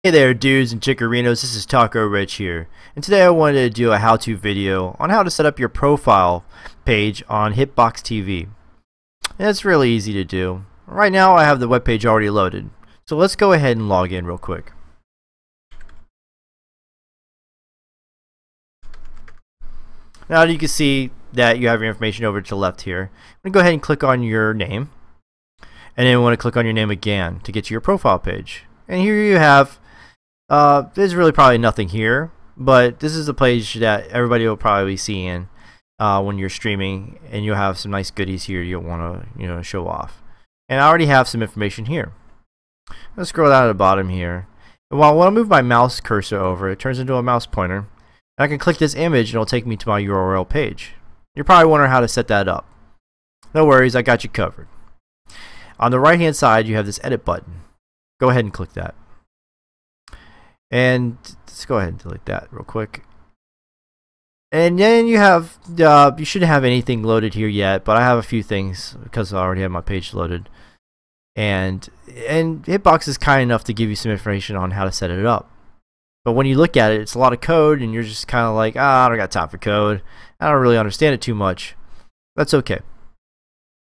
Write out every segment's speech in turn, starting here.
Hey there dudes and chickerinos, this is Tacorich here, and today I wanted to do a how-to video on how to set up your profile page on Hitbox TV. And it's really easy to do. Right now I have the web page already loaded, so let's go ahead and log in real quick. Now you can see that you have your information over to the left here. I'm going to go ahead and click on your name, and then we want to click on your name again to get to your profile page. And here you have there's really probably nothing here, but this is the page that everybody will probably be seeing when you're streaming, and you'll have some nice goodies here you'll want to show off. And I already have some information here. Let's scroll down to the bottom here. And when I move my mouse cursor over, it turns into a mouse pointer. And I can click this image and it'll take me to my URL page. You're probably wondering how to set that up. No worries, I got you covered. On the right hand side you have this edit button. Go ahead and click that. And let's go ahead and delete that real quick. And then you have you shouldn't have anything loaded here yet, but I have a few things because I already have my page loaded. And Hitbox is kind enough to give you some information on how to set it up. But when you look at it, it's a lot of code, and you're just kind of like, I don't got time for code. I don't really understand it too much. That's okay.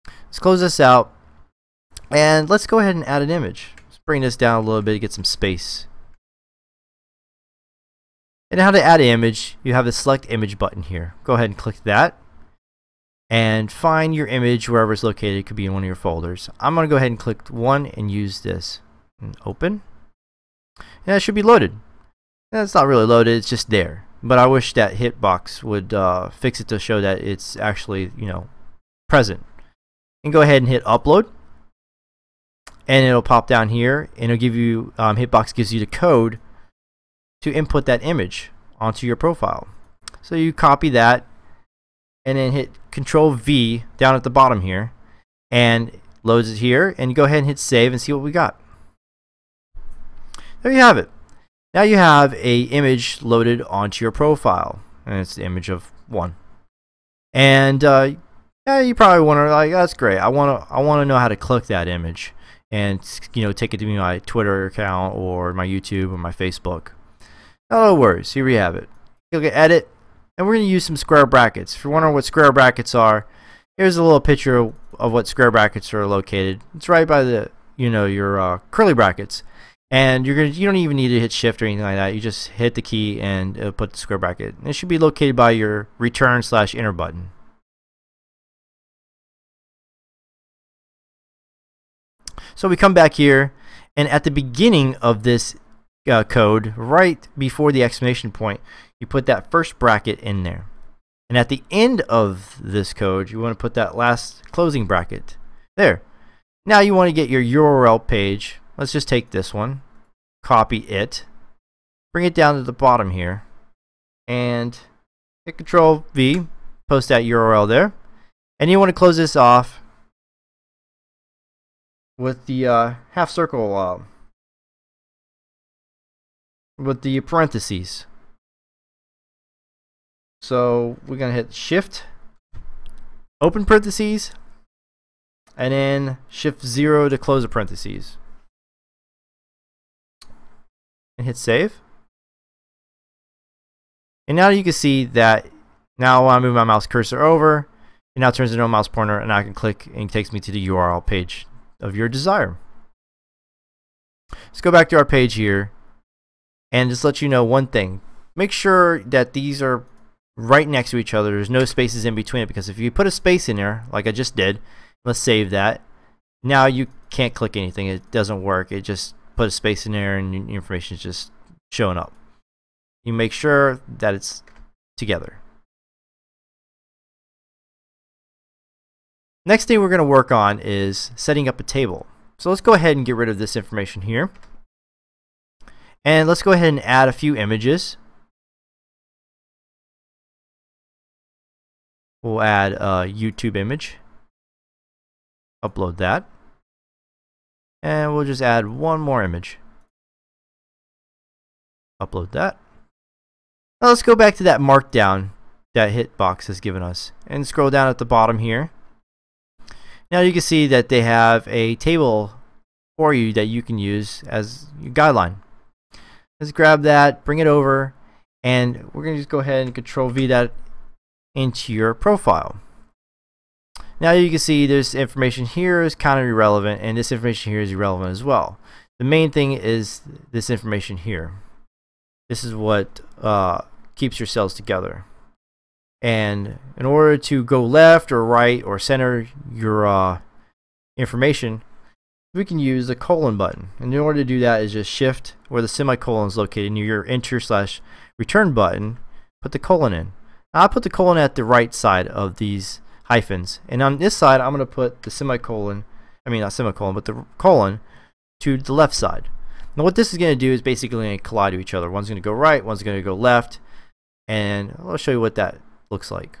Let's close this out, and let's go ahead and add an image. Let's bring this down a little bit to get some space. And how to add an image, you have the select image button here. Go ahead and click that and find your image wherever it's located. It could be in one of your folders. I'm going to go ahead and click one and use this and open, and that should be loaded. And it's not really loaded, it's just there, but I wish that Hitbox would fix it to show that it's actually present. And go ahead and hit upload, and it'll pop down here, and it'll give you Hitbox gives you the code to input that image onto your profile. So you copy that and then hit Control V down at the bottom here, and loads it here, and you go ahead and hit save and see what we got. There you have it. Now you have a image loaded onto your profile, and it's the image of one. And yeah, you probably wonder, like, that's great. I want to know how to click that image and take it to my Twitter account or my YouTube or my Facebook. No worries, here we have it. Click at edit, and we're going to use some square brackets. If you're wondering what square brackets are, here's a little picture of what square brackets are located. It's right by the your curly brackets, and you don't even need to hit shift or anything like that. You just hit the key and it'll put the square bracket. It should be located by your return/enter button. So we come back here, and at the beginning of this code, right before the exclamation point, you put that first bracket in there, and at the end of this code you want to put that last closing bracket there. Now you want to get your URL page. Let's just take this one, copy it, bring it down to the bottom here, and hit Control V, post that URL there, and you want to close this off with the half circle with the parentheses. So we're gonna hit shift, open parentheses, and then shift 0 to close the parentheses, and hit save. And now you can see that now when I move my mouse cursor over, it now turns into a mouse pointer, and I can click and it takes me to the URL page of your desire. Let's go back to our page here and just let you know one thing. Make sure that these are right next to each other. There's no spaces in between it, because if you put a space in there like I just did, let's save that. Now you can't click anything. It doesn't work. It just put a space in there and your information is just showing up. You make sure that it's together. Next thing we're going to work on is setting up a table. So let's go ahead and get rid of this information here. And let's go ahead and add a few images. We'll add a YouTube image. Upload that. And we'll just add one more image. Upload that. Now let's go back to that markdown that Hitbox has given us, and scroll down at the bottom here. Now you can see that they have a table for you that you can use as your guideline. Let's grab that, bring it over, and we're going to just go ahead and Control V that into your profile. Now you can see this information here is kind of irrelevant, and this information here is irrelevant as well. The main thing is this information here. This is what keeps your cells together. And in order to go left or right or center your information, we can use the colon button. And in order to do that is just shift where the semicolon is located near your enter/return button, put the colon in. Now, I'll put the colon at the right side of these hyphens, and on this side I'm going to put the semicolon, not semicolon, but the colon to the left side. Now what this is going to do is basically going to collide to each other. One's going to go right, one's going to go left, and I'll show you what that looks like.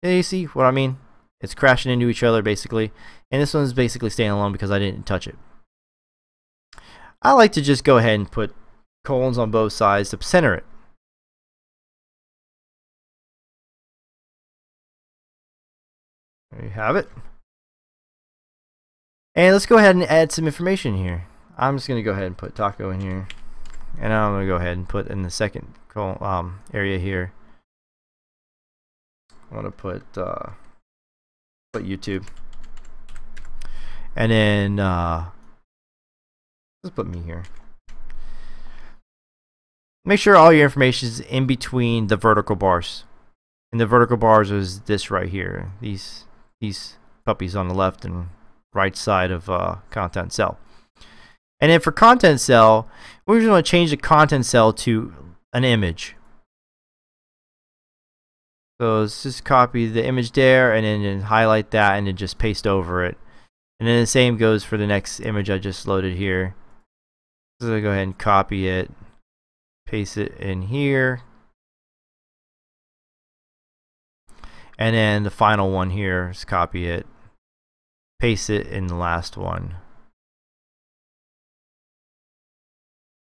Yeah, you see what I mean? It's crashing into each other basically, and this one's basically staying alone because I didn't touch it. I like to just go ahead and put colons on both sides to center it. There you have it. And let's go ahead and add some information here. I'm just going to go ahead and put taco in here, and I'm going to go ahead and put in the second area here. I want to put YouTube, and then let's put me here. Make sure all your information is in between the vertical bars, and the vertical bars is this right here. These puppies on the left and right side of content cell. And then for content cell, we're just going to change the content cell to an image. So let's just copy the image there, and then highlight that, and then just paste over it. And then the same goes for the next image I just loaded here. So I'll go ahead and copy it, paste it in here, and then the final one here, just copy it, paste it in the last one.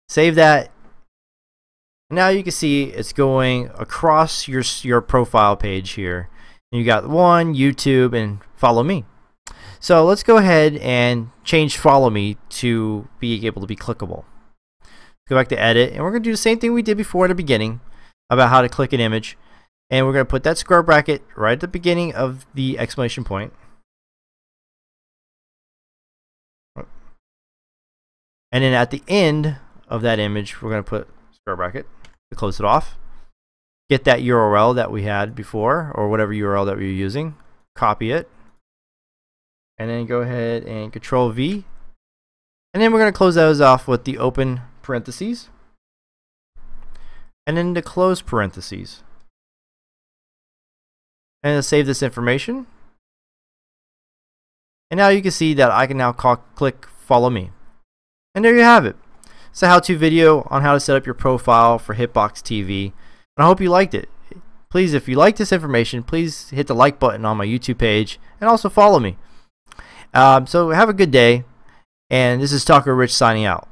Save that. Now you can see it's going across your profile page here. And you got one, YouTube, and follow me. So let's go ahead and change follow me to be able to be clickable. Go back to edit, and we're going to do the same thing we did before at the beginning about how to click an image. And we're going to put that square bracket right at the beginning of the exclamation point. And then at the end of that image, we're going to put square bracket to close it off. Get that URL that we had before, or whatever URL that we were using, copy it, and then go ahead and Control V. And then we're going to close those off with the open parentheses, and then the close parentheses. And to save this information. And now you can see that I can now click follow me. And there you have it. It's a how-to video on how to set up your profile for Hitbox TV. And I hope you liked it. Please, if you like this information, please hit the like button on my YouTube page and also follow me. So have a good day. And this is Tacorich signing out.